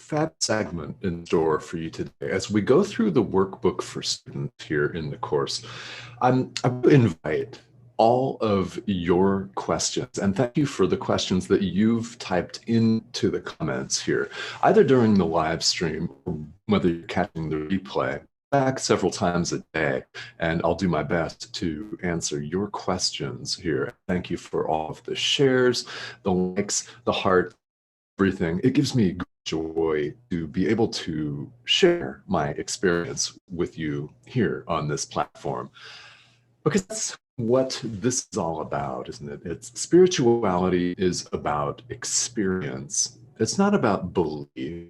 fab segment in store for you today. As we go through the workbook for students here in the course, I would invite all of your questions, and thank you for the questions that you've typed into the comments here, either during the live stream or whether you're catching the replay back several times a day, and I'll do my best to answer your questions here. Thank you for all of the shares, the likes, the heart, everything. It gives me joy to be able to share my experience with you here on this platform, because that's what this is all about, isn't it? It's spirituality is about experience. It's not about belief.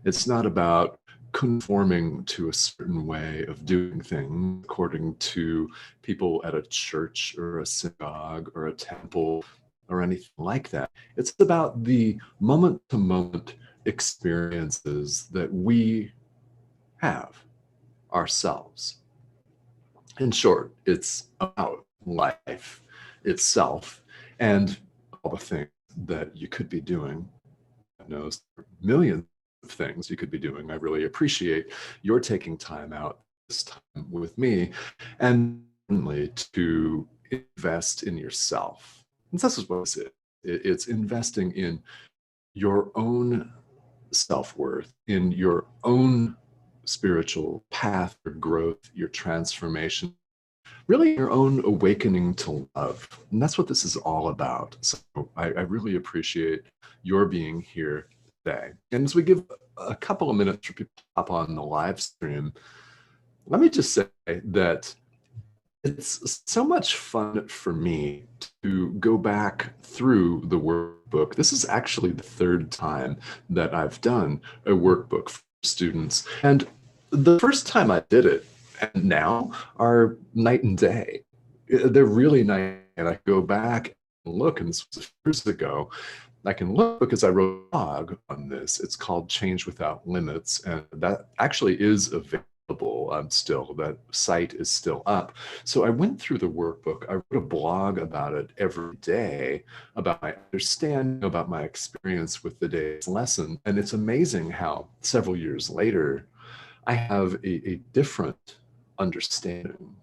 It's not about conforming to a certain way of doing things according to people at a church or a synagogue or a temple or anything like that. It's about the moment-to-moment experiences that we have ourselves. In short, it's about life itself and all the things that you could be doing. God knows, millions of things you could be doing. I really appreciate your taking time out this time with me, and to invest in yourself. And this is what it's investing in your own self-worth, in your own spiritual path, your growth, your transformation, really your own awakening to love. And that's what this is all about. So I really appreciate your being here today. And as we give a couple of minutes for people to hop on the live stream, let me just say that it's so much fun for me to go back through the workbook. This is actually the third time that I've done a workbook for students. And the first time I did it and now are night and day. They're really nice. And I go back and look, and this was years ago. I can look because I wrote a blog on this. It's called Change Without Limits, and that actually is available still. That site is still up. So I went through the workbook. I wrote a blog about it every day, about my understanding, about my experience with the day's lesson. And it's amazing how several years later, I have a different understanding.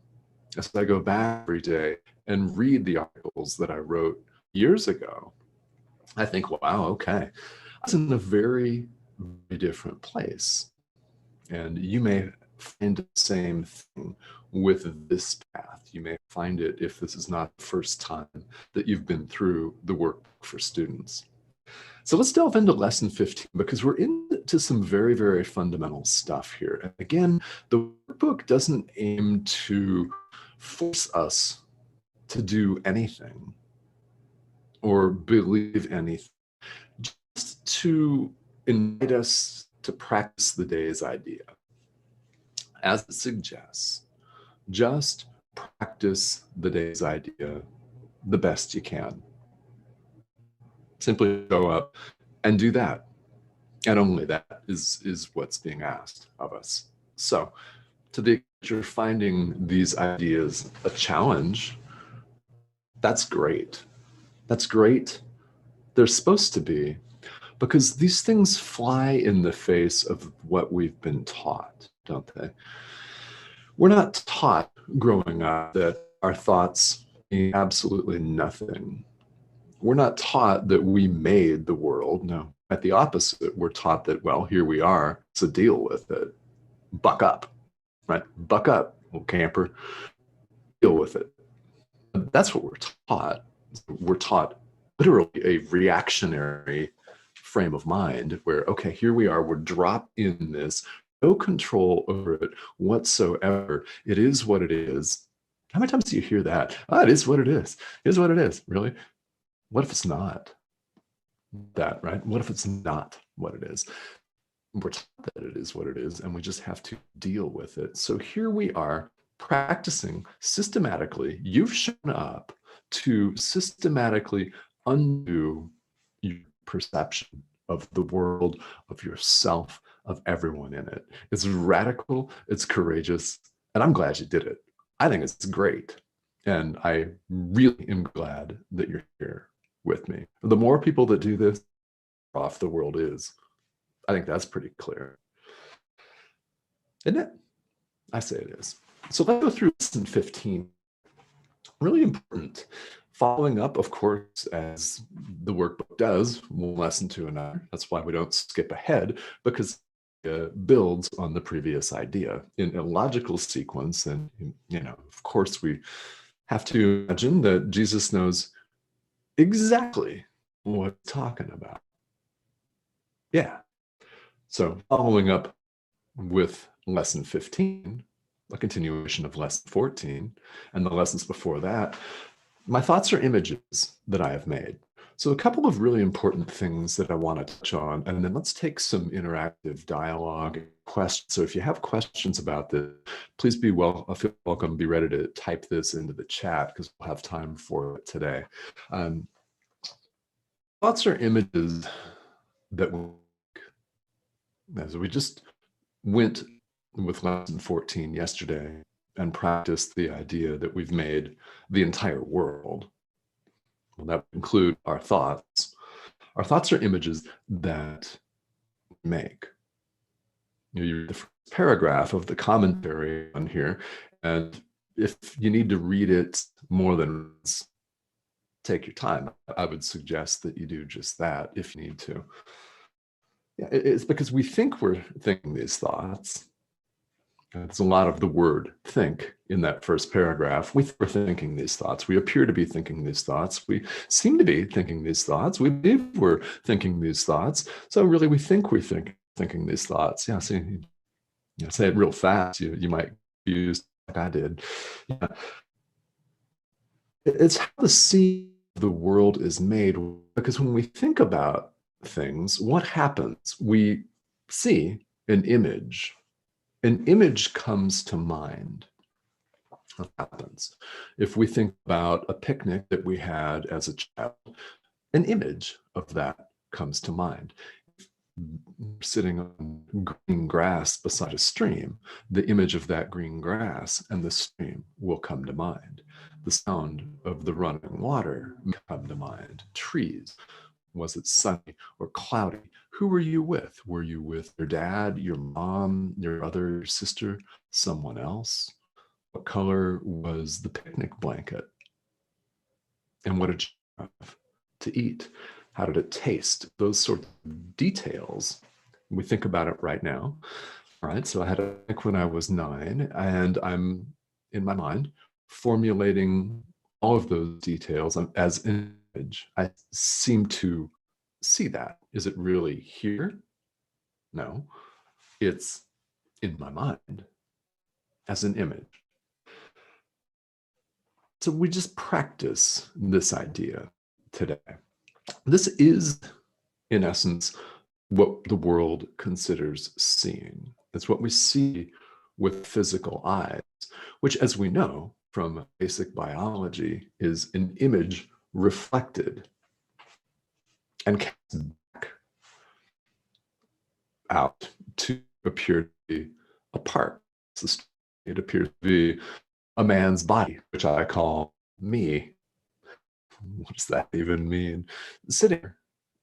As I go back every day and read the articles that I wrote years ago, I think, wow, okay, I was in a very, very different place. And you may find the same thing with this path. You may find it if this is not the first time that you've been through the work for students. So let's delve into lesson 15, because we're into some very, very fundamental stuff here. And again, the workbook doesn't aim to force us to do anything or believe anything, just to invite us to practice the day's idea. As it suggests, just practice the day's idea the best you can. Simply show up and do that. And only that is what's being asked of us. So to the extent you're finding these ideas a challenge, that's great. That's great. They're supposed to be, because these things fly in the face of what we've been taught, don't they? We're not taught growing up that our thoughts mean absolutely nothing. We're not taught that we made the world. No, at the opposite, we're taught that, well, here we are, so deal with it. Buck up, right? Buck up, little camper, deal with it. That's what we're taught. We're taught literally a reactionary frame of mind where, okay, here we are, we're dropped in this, no control over it whatsoever. It is what it is. How many times do you hear that? Oh, it is what it is. It is what it is. Really? What if it's not that, right? What if it's not what it is? We're taught that it is what it is, and we just have to deal with it. So here we are practicing systematically. You've shown up to systematically undo your perception of the world, of yourself, of everyone in it. It's radical, it's courageous, and I'm glad you did it. I think it's great. And I really am glad that you're here with me. The more people that do this, the better off the world is. I think that's pretty clear. Isn't it? I say it is. So let's go through lesson 15. Really important. Following up, of course, as the workbook does, one lesson to another. That's why we don't skip ahead, because it builds on the previous idea in a logical sequence. And, of course, we have to imagine that Jesus knows exactly what he's talking about. Yeah. So following up with lesson 15, a continuation of lesson 14, and the lessons before that, my thoughts are images that I have made. So a couple of really important things that I want to touch on, and then let's take some interactive dialogue and questions. So if you have questions about this, please feel welcome, be ready to type this into the chat because we'll have time for it today. Thoughts are images that as we just went with lesson 14 yesterday and practiced the idea that we've made the entire world. Well, that would include our thoughts. Our thoughts are images that we make. You read the first paragraph of the commentary on here, and if you need to read it more than once, take your time. I would suggest that you do just that if you need to. Yeah, it's because we think we're thinking these thoughts. There's a lot of the word think in that first paragraph. We're thinking these thoughts. We appear to be thinking these thoughts. We seem to be thinking these thoughts. We believe we're thinking these thoughts. So really, we think we're thinking these thoughts. Yeah, see, say it real fast. You might use like I did. Yeah. It's how the scene of the world is made, because when we think about things, what happens? We see an image. An image comes to mind. What happens? If we think about a picnic that we had as a child, an image of that comes to mind. Sitting on green grass beside a stream, the image of that green grass and the stream will come to mind. The sound of the running water will come to mind. Trees. Was it sunny or cloudy? Who were you with? Were you with your dad, your mom, your brother, your sister, someone else? What color was the picnic blanket? And what did you have to eat? How did it taste? Those sorts of details. We think about it right now. All right, so I had a picnic when I was 9, and I'm, in my mind, formulating all of those details as an image. I seem to see that. Is it really here? No, it's in my mind as an image. So we just practice this idea today. This is, in essence, what the world considers seeing. It's what we see with physical eyes, which, as we know from basic biology, is an image reflected and cast back out to appear to be a part. It appears to be a man's body, which I call me. What does that even mean? Sitting here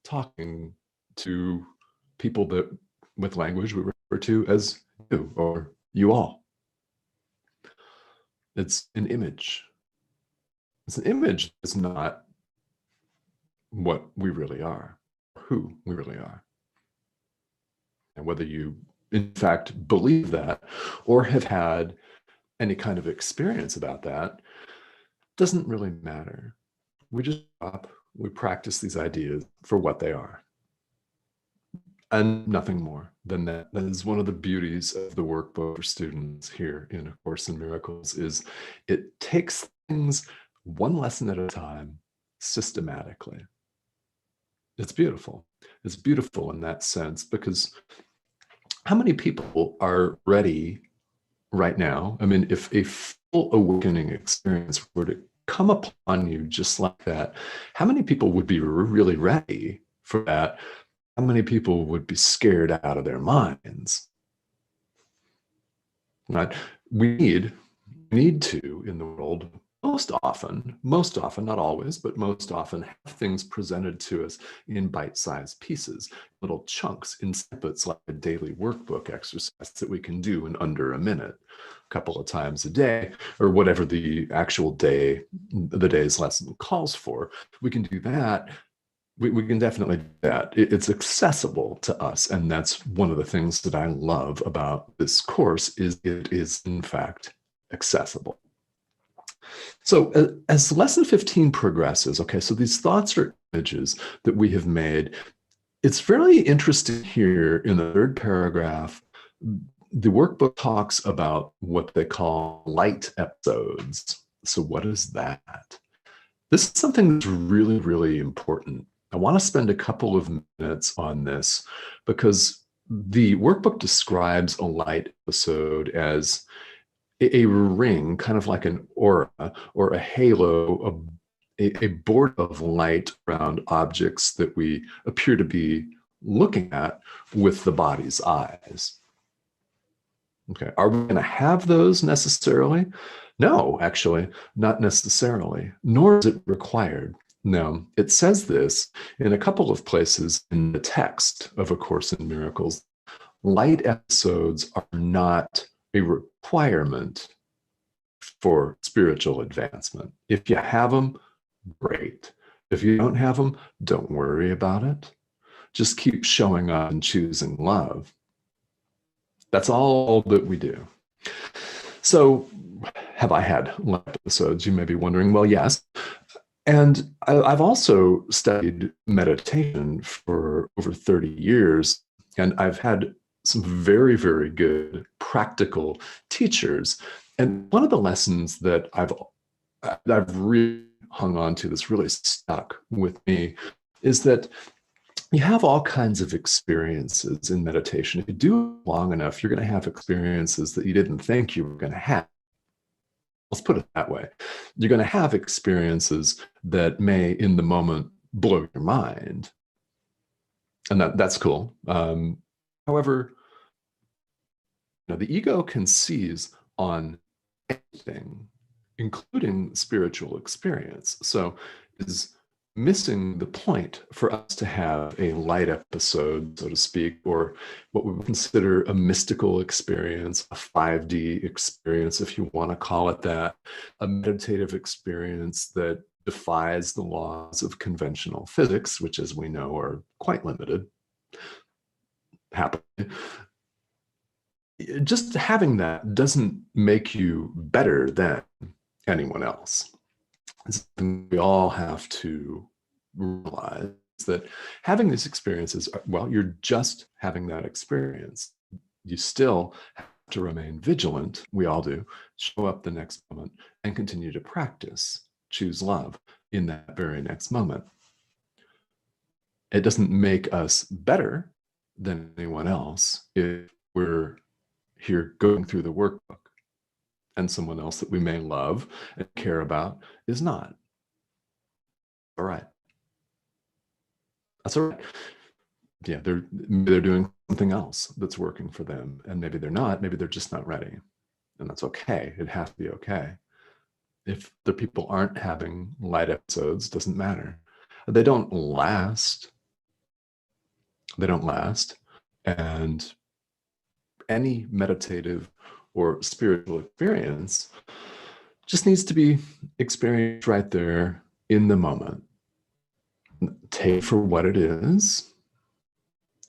talking to people that, with language, we refer to as you or you all. It's an image. It's an image that's not what we really are, who we really are. And whether you, in fact, believe that or have had any kind of experience about that doesn't really matter. We just stop, we practice these ideas for what they are. And nothing more than that. That is one of the beauties of the workbook for students here in A Course in Miracles, is it takes things one lesson at a time systematically. It's beautiful. It's beautiful in that sense, because how many people are ready right now? I mean, if a full awakening experience were to come upon you just like that, how many people would be really ready for that? How many people would be scared out of their minds? Right? We need to, in the world, most often, not always, but most often have things presented to us in bite-sized pieces, little chunks in snippets like a daily workbook exercise that we can do in under a minute, a couple of times a day, or whatever the actual day, the day's lesson calls for. We can do that. We can definitely do that. It's accessible to us. And that's one of the things that I love about this course is it is, in fact, accessible. So as lesson 15 progresses, okay, so these thoughts are images that we have made. It's fairly interesting here in the third paragraph. The workbook talks about what they call light episodes. So what is that? This is something that's really, really important. I want to spend a couple of minutes on this because the workbook describes a light episode as a ring, kind of like an aura or a halo, a board of light around objects that we appear to be looking at with the body's eyes. Okay, are we going to have those necessarily? No, actually, not necessarily, nor is it required. Now, it says this in a couple of places in the text of A Course in Miracles. Light episodes are not a requirement for spiritual advancement. If you have them, great. If you don't have them, don't worry about it. Just keep showing up and choosing love. That's all that we do. So, have I had light episodes? You may be wondering, well, yes. And I've also studied meditation for over 30 years, and I've had some very, very good practical teachers. And one of the lessons that I've really hung on to, that's really stuck with me, is that you have all kinds of experiences in meditation. If you do it long enough, you're going to have experiences that you didn't think you were going to have. Let's put it that way. You're going to have experiences that may, in the moment, blow your mind. And that's cool. However, the ego can seize on anything, including spiritual experience. So is missing the point for us to have a light episode, so to speak, or what we would consider a mystical experience, a 5D experience, if you want to call it that, a meditative experience that defies the laws of conventional physics, which, as we know, are quite limited, happily. Just having that doesn't make you better than anyone else. We all have to realize that having these experiences, well, you're just having that experience. You still have to remain vigilant, we all do, show up the next moment, and continue to practice, choose love in that very next moment. It doesn't make us better than anyone else if we're here going through the workbook and someone else that we may love and care about is not. All right. That's all right. Yeah, they're doing something else that's working for them, and maybe they're not. Maybe they're just not ready, and that's okay. It has to be okay. If the people aren't having light episodes, doesn't matter. They don't last. They don't last, and any meditative or spiritual experience just needs to be experienced right there in the moment. Take for what it is,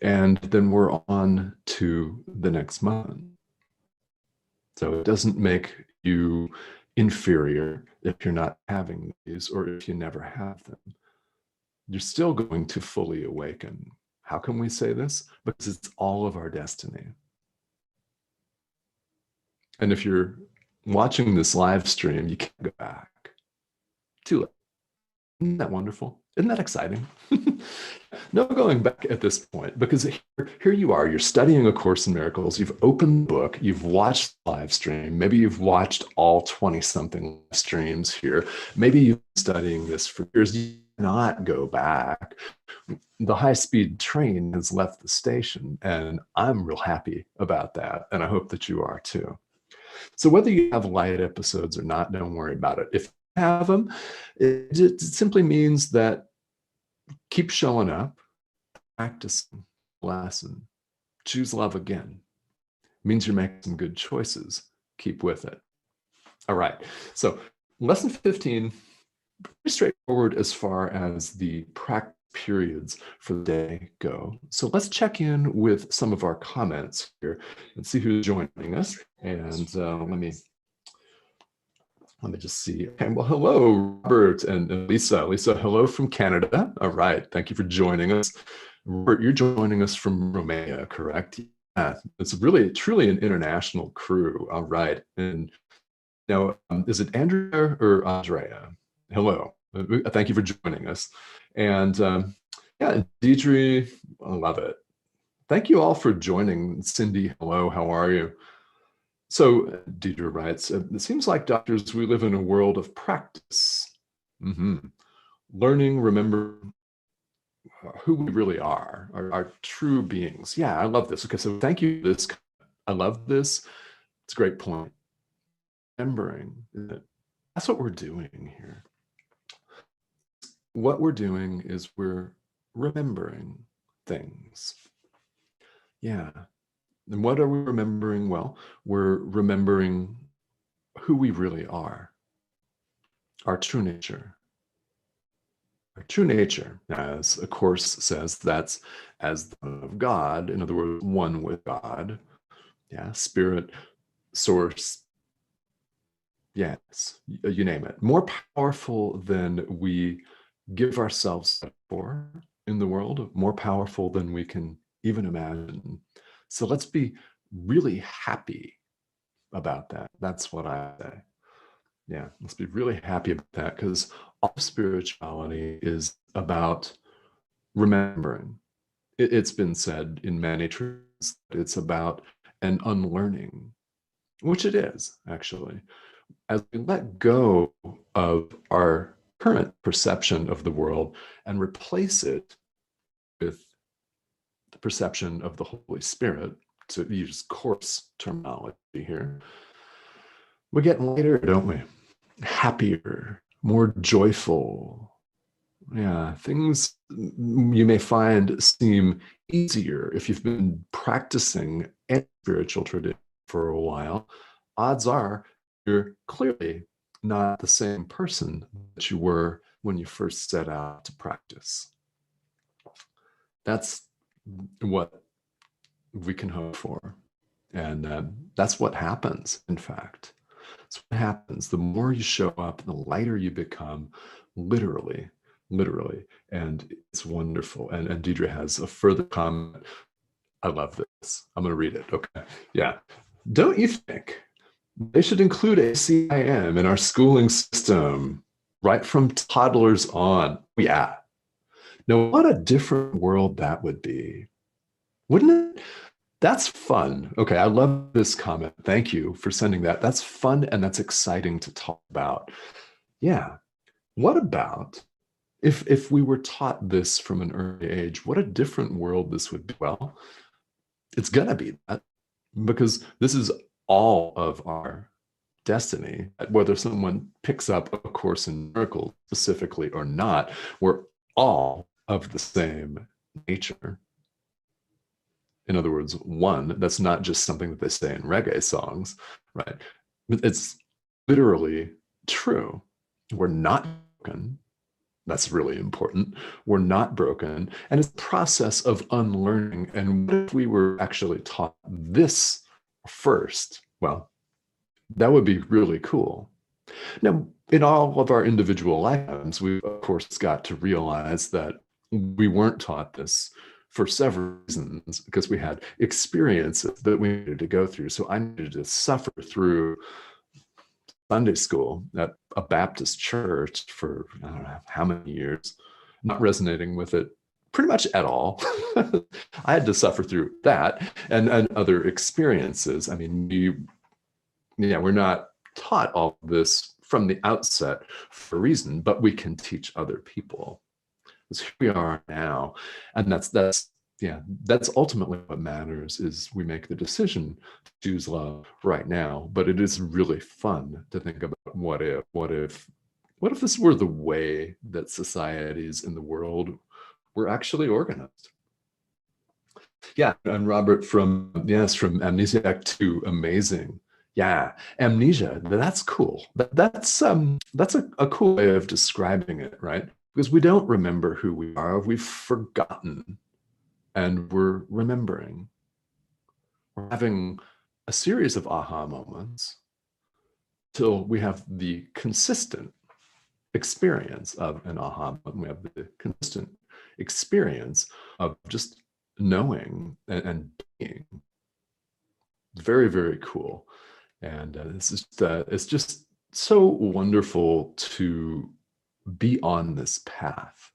and then we're on to the next moment. So it doesn't make you inferior if you're not having these or if you never have them. You're still going to fully awaken. How can we say this? Because it's all of our destiny. And if you're watching this live stream, you can't go back. Too late. Isn't that wonderful? Isn't that exciting? No going back at this point, because here you are, you're studying A Course in Miracles, you've opened the book, you've watched the live stream, maybe you've watched all 20-something streams here, maybe you've been studying this for years, you cannot go back. The high-speed train has left the station, and I'm real happy about that, and I hope that you are too. So whether you have light episodes or not, don't worry about it. If have them. It simply means that keep showing up, practicing, lesson, choose love again. It means you're making some good choices. Keep with it. All right. So lesson 15, pretty straightforward as far as the practice periods for the day go. So let's check in with some of our comments here and see who's joining us. And let me just see. Okay, well, hello, Robert and Lisa. Lisa, hello from Canada. All right, thank you for joining us. Robert, you're joining us from Romania, correct? Yeah, it's really, truly an international crew. All right, and now, is it Andrea or Andrea? Hello, thank you for joining us. And yeah, Deidre, I love it. Thank you all for joining. Cindy, hello, how are you? So Deidre writes, it seems like doctors, we live in a world of practice. Learning, remember who we really are, our true beings. Yeah, I love this. Okay, so thank you for this. I love this. It's a great point. Remembering, that's what we're doing here. What we're doing is we're remembering things. Yeah. And what are we remembering? Well, we're remembering who we really are, our true nature. Our true nature, as a course says, that's as the Son of God, in other words, one with God. Yeah, spirit, source, yes, you name it. More powerful than we give ourselves for in the world, more powerful than we can even imagine. So let's be really happy about that. That's what I say. Yeah, let's be really happy about that, because all spirituality is about remembering. It's been said in many traditions that it's about an unlearning, which it is, actually. As we let go of our current perception of the world and replace it with the perception of the Holy Spirit, to use course terminology here, we get lighter, don't we? Happier, more joyful. Yeah, things you may find seem easier if you've been practicing any spiritual tradition for a while. Odds are you're clearly not the same person that you were when you first set out to practice. That's what we can hope for. And that's what happens, in fact. That's what happens. The more you show up, the lighter you become, literally. And it's wonderful. And Deidre has a further comment. I love this. I'm going to read it. Okay. Yeah. Don't you think they should include ACIM in our schooling system right from toddlers on? Yeah. Now, what a different world that would be, wouldn't it? That's fun. Okay, I love this comment. Thank you for sending that. That's fun and that's exciting to talk about. Yeah. What about if we were taught this from an early age? What a different world this would be. Well, it's going to be that, because this is all of our destiny. Whether someone picks up A Course in Miracles specifically or not, we're all of the same nature. In other words, one, that's not just something that they say in reggae songs, right? It's literally true. We're not broken. That's really important. We're not broken. And it's a process of unlearning. And what if we were actually taught this first? Well, that would be really cool. Now, in all of our individual lifetimes, we, of course, got to realize that we weren't taught this for several reasons, because we had experiences that we needed to go through. So I needed to suffer through Sunday school at a Baptist church for I don't know how many years, not resonating with it pretty much at all. I had to suffer through that and other experiences. I mean, we're not taught all of this from the outset for a reason, but we can teach other people. That's who we are now. And that's ultimately what matters, is we make the decision to choose love right now. But it is really fun to think about what if What if this were the way that societies in the world were actually organized? Yeah, and Robert from Amnesiac to Amazing. Yeah, amnesia. That's cool. That's a cool way of describing it, right? Because we don't remember who we are. We've forgotten, and we're remembering. We're having a series of aha moments till we have the consistent experience of an aha moment. We have the consistent experience of just knowing and being. Very, very cool. And it's just so wonderful to be on this path.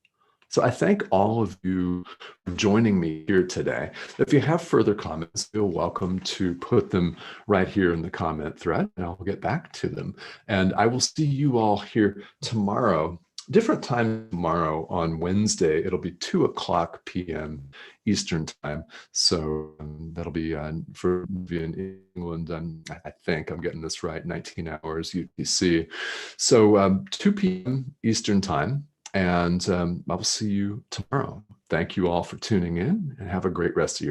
So I thank all of you for joining me here today. If you have further comments, feel welcome to put them right here in the comment thread, and I'll get back to them. And I will see you all here tomorrow, different time tomorrow on Wednesday. It'll be 2:00 p.m. Eastern time. So that'll be for in England. I think I'm getting this right, 19 hours UTC. So 2 p.m. Eastern time. And I will see you tomorrow. Thank you all for tuning in, and have a great rest of your